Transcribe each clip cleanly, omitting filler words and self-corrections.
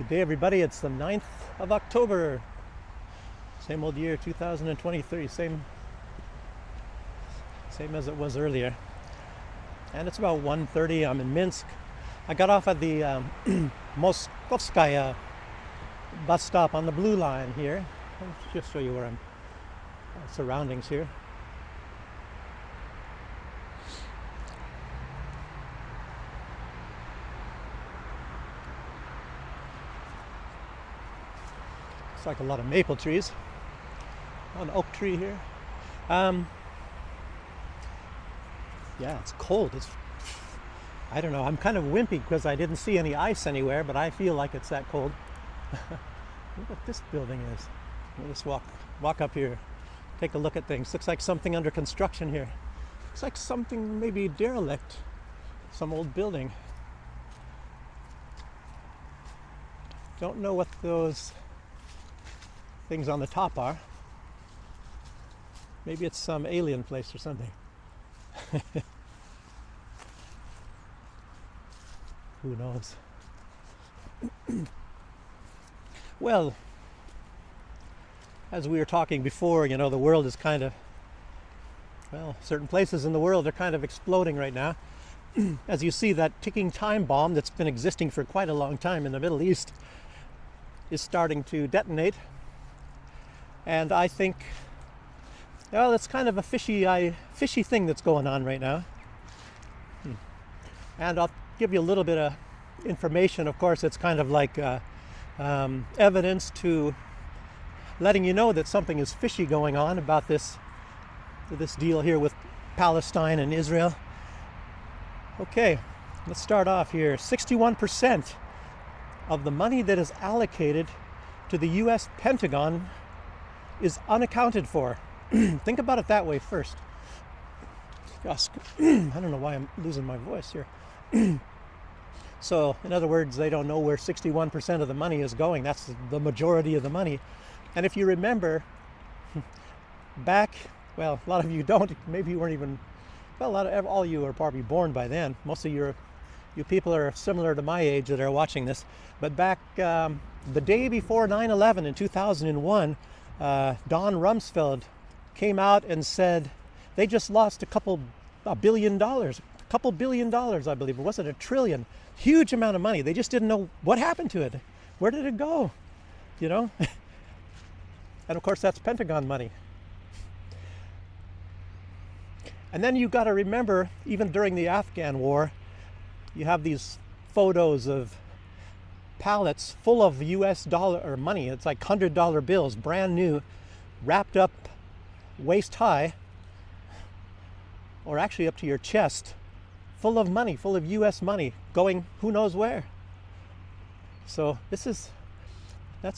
Good day, everybody. It's the 9th of October. Same old year, 2023. Same as it was earlier. And it's about 1:30. I'm in Minsk. I got off at the Moskovskaya bus stop on the Blue Line here. Let me just show you where I'm. Surroundings here. It's like a lot of maple trees. An oak tree here. Yeah, it's cold. I don't know. I'm kind of wimpy because I didn't see any ice anywhere, but I feel like it's that cold. Look what this building is. We'll just walk up here, take a look at things. Looks like something under construction here. Looks like something maybe derelict. Some old building. Don't know what those things on the top are. Maybe it's some alien place or something. Who knows? Well, as we were talking before, you know, the world is kind of, well, certain places in the world are kind of exploding right now. As you see, that ticking time bomb that's been existing for quite a long time in the Middle East is starting to detonate. And I think, well, it's kind of a fishy thing that's going on right now. And I'll give you a little bit of information. Of course, it's kind of like evidence to letting you know that something is fishy going on about this deal here with Palestine and Israel. Okay, let's start off here. 61% of the money that is allocated to the U.S. Pentagon is unaccounted for. Think about it that way first. I don't know why I'm losing my voice here. So, in other words, they don't know where 61% of the money is going. That's the majority of the money. And if you remember, back, well, a lot of you don't, maybe you weren't even, well, all of you are probably born by then. Most of you people are similar to my age that are watching this. But back the day before 9/11 in 2001, Don Rumsfeld came out and said they just lost $2 billion, I believe. It wasn't $1 trillion. Huge amount of money. They just didn't know what happened to it. Where did it go? You know? And of course, that's Pentagon money. And then you got to remember, even during the Afghan war, you have these photos of pallets full of US dollar or money. It's like $100 bills, brand new, wrapped up waist high, or actually up to your chest, full of money, full of US money, going who knows where. So that's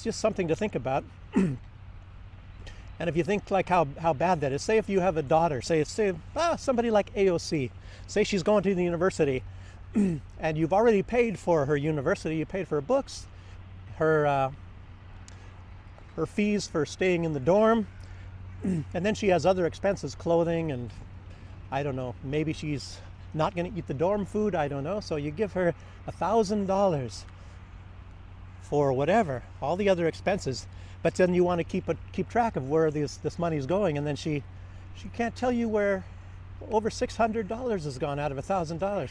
just something to think about. And if you think like how bad that is, say if you have a daughter, say somebody like AOC, say she's going to the university, and you've already paid for her university, you paid for her books, her fees for staying in the dorm, and then she has other expenses, clothing, and I don't know, maybe she's not going to eat the dorm food, I don't know, so you give her $1,000 for whatever, all the other expenses, but then you want to keep track of where this money is going, and then she can't tell you where over $600 has gone out of $1,000.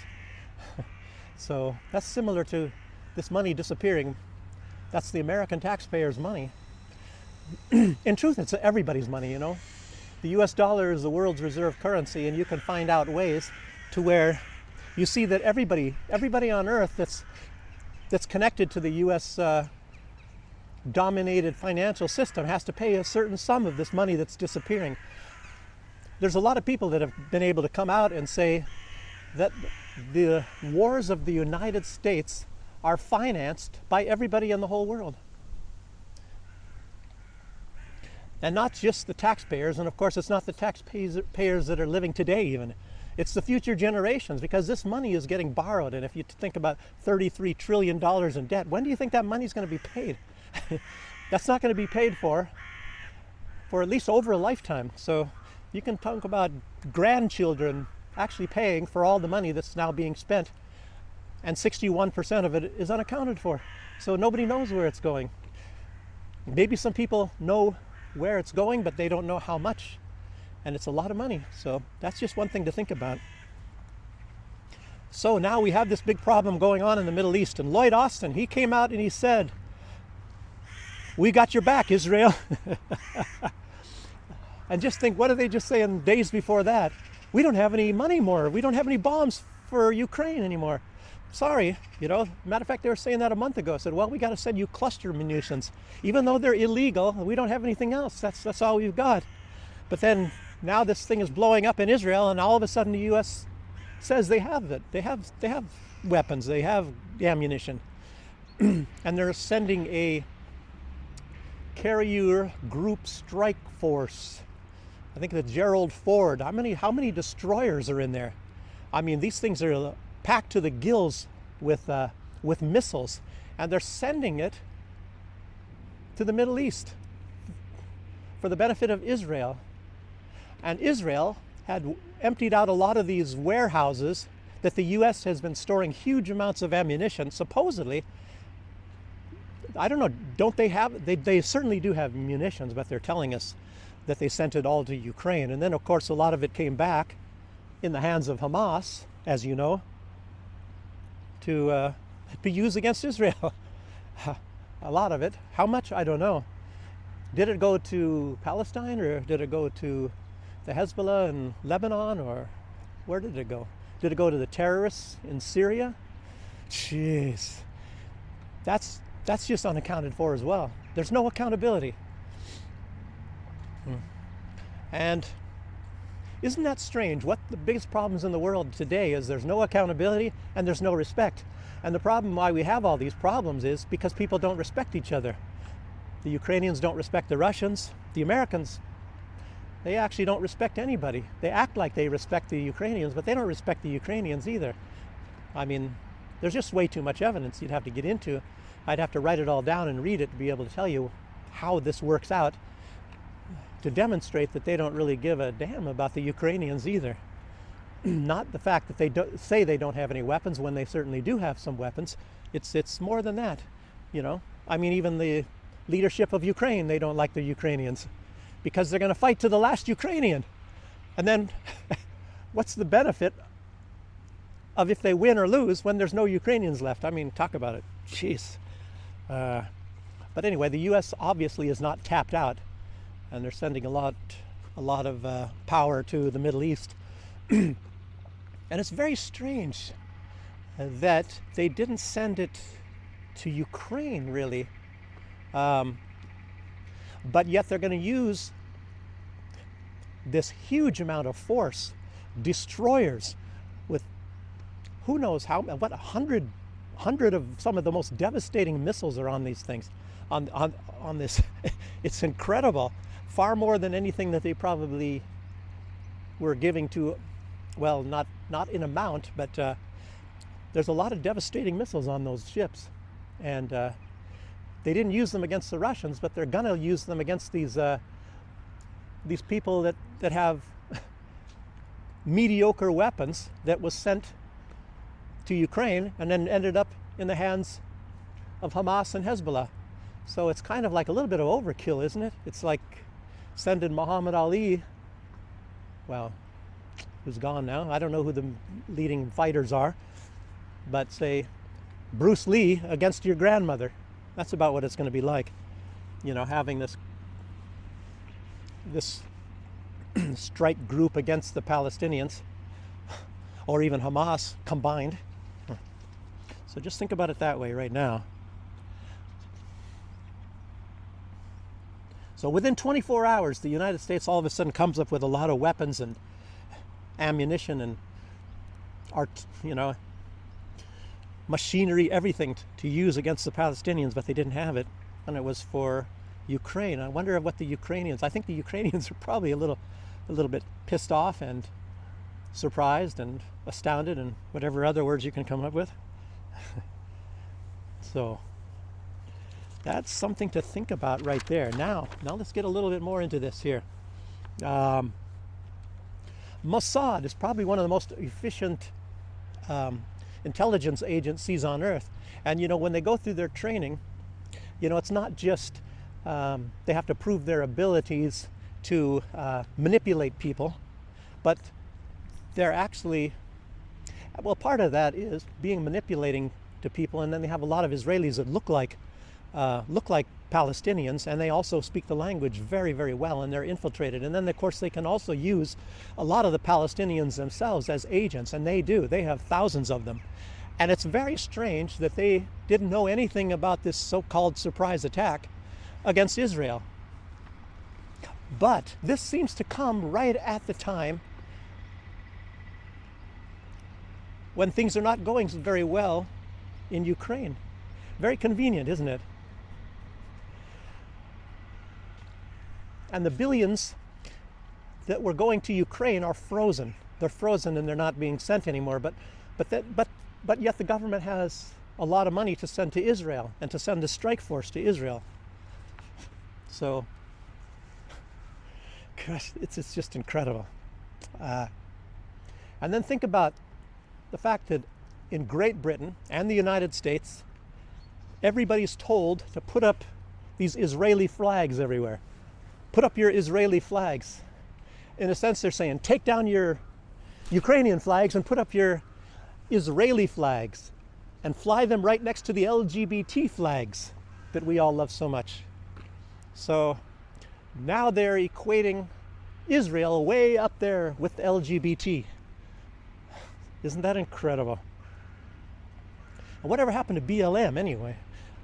So that's similar to this money disappearing. That's the American taxpayers' money. In truth, it's everybody's money, you know. The US dollar is the world's reserve currency, and you can find out ways to where you see that everybody on earth that's connected to the US dominated financial system has to pay a certain sum of this money that's disappearing. There's a lot of people that have been able to come out and say that the wars of the United States are financed by everybody in the whole world. And not just the taxpayers, and of course it's not the taxpayers that are living today even. It's the future generations, because this money is getting borrowed, and if you think about $33 trillion in debt, when do you think that money's going to be paid? That's not going to be paid for at least over a lifetime. So you can talk about grandchildren actually paying for all the money that's now being spent and 61% of it is unaccounted for. So nobody knows where it's going. Maybe some people know where it's going, but they don't know how much. And it's a lot of money. So that's just one thing to think about. So now we have this big problem going on in the Middle East. And Lloyd Austin, he came out and he said, "We got your back, Israel." And just think, what did they just say in days before that? "We don't have any money more. We don't have any bombs for Ukraine anymore. Sorry." Matter of fact, they were saying that a month ago. I said, "Well, we got to send you cluster munitions. Even though they're illegal, we don't have anything else. That's all we've got." But then now this thing is blowing up in Israel, and all of a sudden the U.S. says they have it. They have weapons. They have ammunition. And they're sending a carrier group strike force. I think the Gerald Ford. How many destroyers are in there? I mean, these things are packed to the gills with missiles, and they're sending it to the Middle East for the benefit of Israel. And Israel had emptied out a lot of these warehouses that the U.S. has been storing huge amounts of ammunition, supposedly. I don't know, don't they have, they certainly do have munitions, but they're telling us that they sent it all to Ukraine. And then, of course, a lot of it came back in the hands of Hamas, as you know, to be used against Israel. A lot of it. How much? I don't know. Did it go to Palestine, or did it go to the Hezbollah in Lebanon, or where did it go? Did it go to the terrorists in Syria? Jeez. That's just unaccounted for as well. There's no accountability. And isn't that strange? What the biggest problems in the world today is there's no accountability and there's no respect. And the problem why we have all these problems is because people don't respect each other. The Ukrainians don't respect the Russians. The Americans, they actually don't respect anybody. They act like they respect the Ukrainians, but they don't respect the Ukrainians either. I mean, there's just way too much evidence you'd have to get into. I'd have to write it all down and read it to be able to tell you how this works out, to demonstrate that they don't really give a damn about the Ukrainians either. Not the fact that they say they don't have any weapons when they certainly do have some weapons. It's more than that, I mean, even the leadership of Ukraine, they don't like the Ukrainians because they're going to fight to the last Ukrainian. And then what's the benefit of if they win or lose when there's no Ukrainians left? I mean, talk about it. Jeez. But anyway, the U.S. obviously is not tapped out, and they're sending a lot of power to the Middle East. And it's very strange that they didn't send it to Ukraine, really. But yet they're going to use this huge amount of force, destroyers with who knows how, what, 100 of some of the most devastating missiles are on these things, on this. It's incredible. Far more than anything that they probably were giving to, well, not in amount, but there's a lot of devastating missiles on those ships. And they didn't use them against the Russians, but they're gonna use them against these people that have mediocre weapons that was sent to Ukraine and then ended up in the hands of Hamas and Hezbollah. So it's kind of like a little bit of overkill, isn't it? It's like sending Muhammad Ali, well, who's gone now. I don't know who the leading fighters are, but say Bruce Lee against your grandmother. That's about what it's going to be like, having this strike group against the Palestinians, or even Hamas combined. So just think about it that way right now. So within 24 hours, the United States all of a sudden comes up with a lot of weapons and ammunition and machinery, everything to use against the Palestinians, but they didn't have it, and it was for Ukraine. I wonder what the Ukrainians, I think the Ukrainians are probably a little bit pissed off and surprised and astounded and whatever other words you can come up with. So that's something to think about right there. Now let's get a little bit more into this here. Mossad is probably one of the most efficient intelligence agencies on Earth. And when they go through their training, it's not just they have to prove their abilities to manipulate people, but they're actually, well, part of that is being manipulating to people, and then they have a lot of Israelis that look like Palestinians, and they also speak the language very, very well, and they're infiltrated. And then, of course, they can also use a lot of the Palestinians themselves as agents, and they do. They have thousands of them. And it's very strange that they didn't know anything about this so-called surprise attack against Israel. But this seems to come right at the time when things are not going very well in Ukraine. Very convenient, isn't it? And the billions that were going to Ukraine are frozen. They're frozen and they're not being sent anymore. But yet the government has a lot of money to send to Israel and to send the strike force to Israel. So, gosh, it's just incredible. And then think about the fact that in Great Britain and the United States, everybody's told to put up these Israeli flags everywhere. Put up your Israeli flags. In a sense, they're saying, take down your Ukrainian flags and put up your Israeli flags and fly them right next to the LGBT flags that we all love so much. So now they're equating Israel way up there with LGBT. Isn't that incredible? And whatever happened to BLM anyway?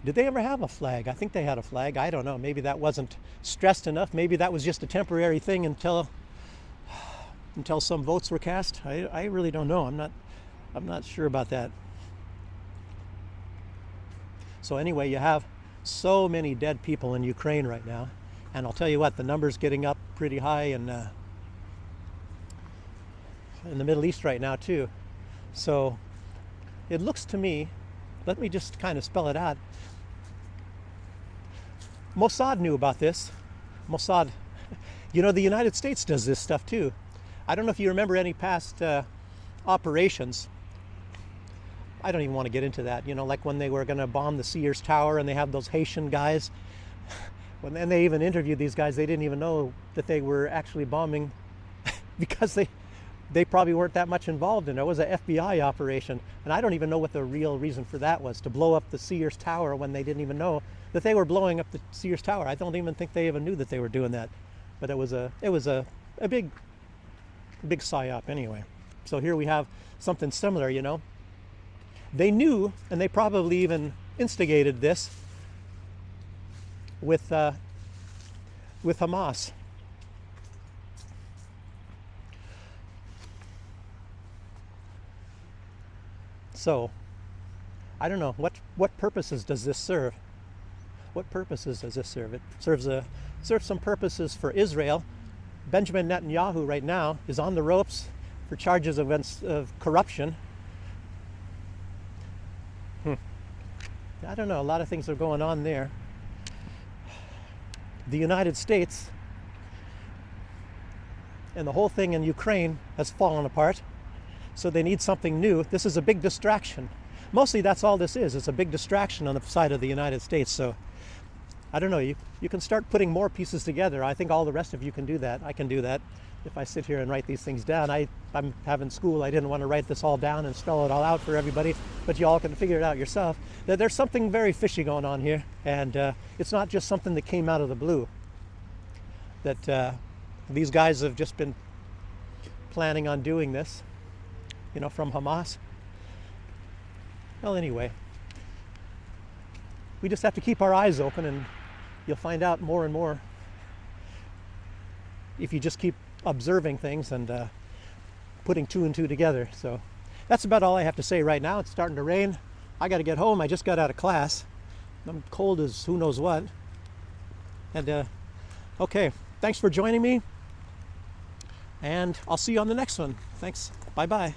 Did they ever have a flag? I think they had a flag. I don't know. Maybe that wasn't stressed enough. Maybe that was just a temporary thing until some votes were cast. I really don't know. I'm not sure about that. So anyway, you have so many dead people in Ukraine right now. And I'll tell you what, the number's getting up pretty high in the Middle East right now too. So it looks to me, let me just kind of spell it out. Mossad knew about this. Mossad, the United States does this stuff too. I don't know if you remember any past operations. I don't even want to get into that. Like when they were going to bomb the Sears Tower and they have those Haitian guys. When they even interviewed these guys, they didn't even know that they were actually bombing because they probably weren't that much involved in it. It was an FBI operation. And I don't even know what the real reason for that was, to blow up the Sears Tower when they didn't even know that they were blowing up the Sears Tower. I don't even think they even knew that they were doing that. But it was a big psyop anyway. So here we have something similar, They knew, and they probably even instigated this with Hamas. So, I don't know, what purposes does this serve? What purposes does this serve? It serves some purposes for Israel. Benjamin Netanyahu right now is on the ropes for charges of corruption. I don't know, a lot of things are going on there. The United States and the whole thing in Ukraine has fallen apart. So they need something new. This is a big distraction. Mostly that's all this is. It's a big distraction on the side of the United States. So I don't know, you can start putting more pieces together. I think all the rest of you can do that. I can do that if I sit here and write these things down. I'm having school. I didn't want to write this all down and spell it all out for everybody, but you all can figure it out yourself. That there's something very fishy going on here, and it's not just something that came out of the blue. That these guys have just been planning on doing this, from Hamas. Well, anyway, we just have to keep our eyes open, and you'll find out more and more if you just keep observing things and putting two and two together. So that's about all I have to say right now. It's starting to rain. I got to get home. I just got out of class. I'm cold as who knows what. And okay, thanks for joining me, and I'll see you on the next one. Thanks. Bye-bye.